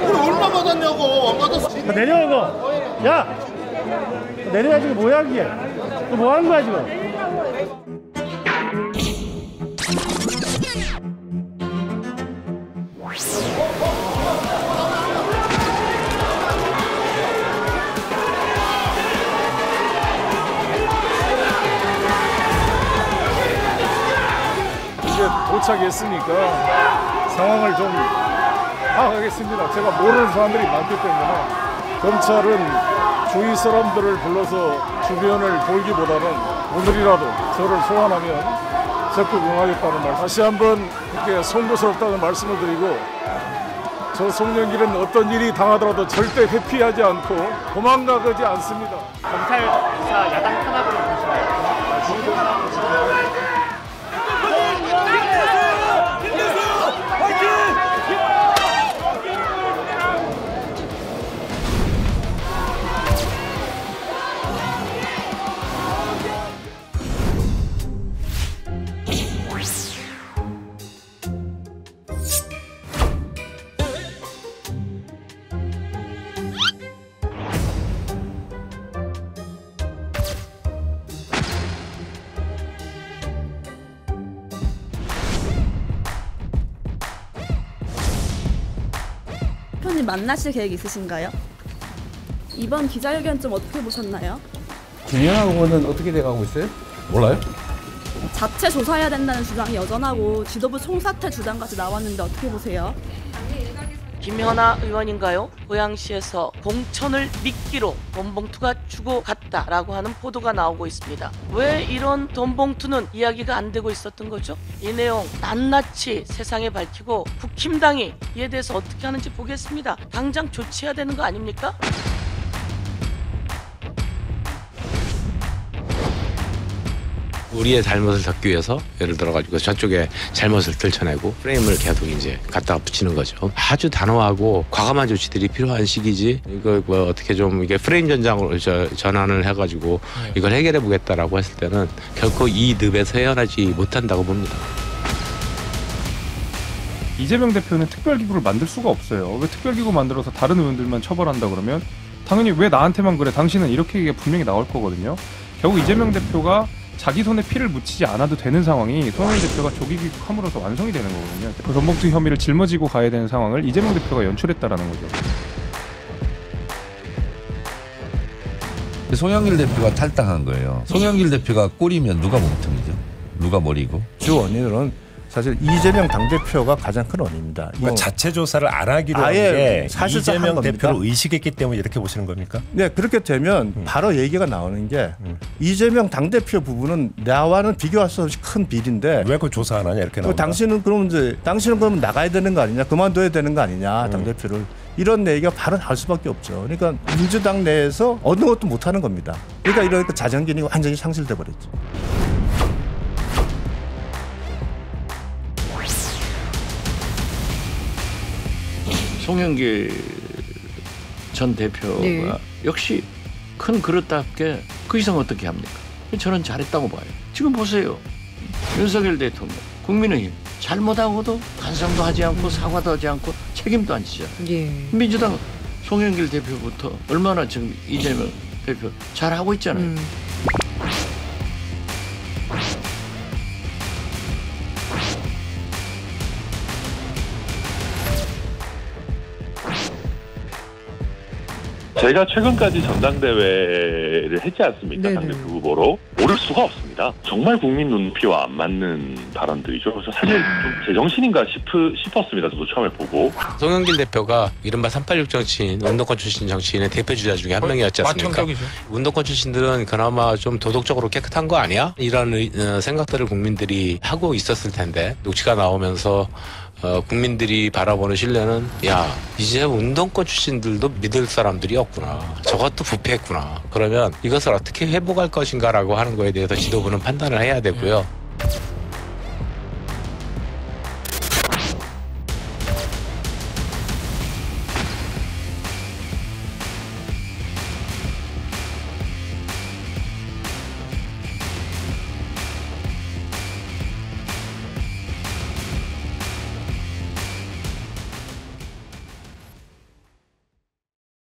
우리 얼마 받았냐고. 안 받았어. 내려 이거. 야 내려야지. 뭐야 이게. 너 뭐 하는 거야 지금. 이제 도착했으니까 상황을 좀 파악하겠습니다. 제가 모르는 사람들이 많기 때문에 검찰은 주위 사람들을 불러서 주변을 돌기보다는 오늘이라도 저를 소환하면 적극 응하겠다는 말 다시 한번 이렇게 송구스럽다는 말씀을 드리고 저 송영길은 어떤 일이 당하더라도 절대 회피하지 않고 도망가지 않습니다. 검찰 수사 야당 탄압으로 보시나요? 대표님 만나실 계획 있으신가요? 이번 기자회견 좀 어떻게 보셨나요? 김연아 의원은 어떻게 돼가고 있어요? 몰라요? 자체 조사해야 된다는 주장이 여전하고 지도부 총사퇴 주장까지 나왔는데 어떻게 보세요? 김연아 의원인가요? 고양시에서 공천을 미끼로 돈봉투가 주고 갔다라고 하는 보도가 나오고 있습니다. 왜 이런 돈봉투는 이야기가 안 되고 있었던 거죠? 이 내용 낱낱이 세상에 밝히고 국힘당이 이에 대해서 어떻게 하는지 보겠습니다. 당장 조치해야 되는 거 아닙니까? 우리의 잘못을 덮기 위해서 예를 들어가지고 저쪽에 잘못을 들춰내고 프레임을 계속 이제 갖다가 붙이는 거죠. 아주 단호하고 과감한 조치들이 필요한 시기지. 이걸 뭐 어떻게 좀 이게 프레임 전장으로 전환을 해가지고 이걸 해결해 보겠다라고 했을 때는 결코 이 늪에서 헤어나지 못한다고 봅니다. 이재명 대표는 특별기구를 만들 수가 없어요. 왜 특별기구 만들어서 다른 의원들만 처벌한다 그러면 당연히 왜 나한테만 그래? 당신은 이렇게 얘기가 분명히 나올 거거든요. 결국 이재명 대표가 자기 손에 피를 묻히지 않아도 되는 상황이 손흥민 대표가 조기 귀국함으로써 완성이 되는 거거든요. 그 돈봉투 혐의를 짊어지고 가야 되는 상황을 이재명 대표가 연출했다라는 거죠. 송영길 대표가 탈당한 거예요. 송영길 대표가 꼴이면 누가 몸통이죠? 누가 머리고? 주 원인은 사실 이재명 당대표가 가장 큰 원인입니다. 그러니까 자체 조사를 안 하기로 한 게 이재명 대표를 의식했기 때문에 이렇게 보시는 겁니까? 네, 그렇게 되면 바로 얘기가 나오는 게 이재명 당대표 부분은 나와는 비교할 수 없이 큰 비리인데 왜 그 조사 안 하냐 이렇게 나온다. 당신은 그러면 나가야 되는 거 아니냐, 그만둬야 되는 거 아니냐, 당대표를. 이런 얘기가 바로 나올 수밖에 없죠. 그러니까 민주당 내에서 어느 것도 못하는 겁니다. 그러니까 이러니까 자정기능이 완전히 상실돼 버렸죠. 송영길 전 대표가 역시 큰 그릇답게 그 이상 어떻게 합니까? 저는 잘했다고 봐요. 지금 보세요. 윤석열 대통령, 국민의힘 잘못하고도 반성도 하지 않고 사과도 하지 않고 책임도 안 지잖아요. 민주당 송영길 대표부터 얼마나 지금 이재명 대표 잘하고 있잖아요. 제가 최근까지 전당대회를 했지 않습니까? 당대표 후보로 오를 수가 없습니다. 정말 국민 눈높이와 안 맞는 발언들이죠. 그래서 사실 좀 제정신인가 싶었습니다. 저도 처음에 보고. 송영길 대표가 이른바 386 정치인, 운동권 출신 정치인의 대표 주자 중에 한 명이었지 않습니까? 운동권 출신들은 그나마 좀 도덕적으로 깨끗한 거 아니야? 이런 생각들을 국민들이 하고 있었을 텐데 녹취가 나오면서 국민들이 바라보는 신뢰는 야 이제 운동권 출신들도 믿을 사람들이 없구나. 저것도 부패했구나. 그러면 이것을 어떻게 회복할 것인가라고 하는 거에 대해서 지도부는 판단을 해야 되고요.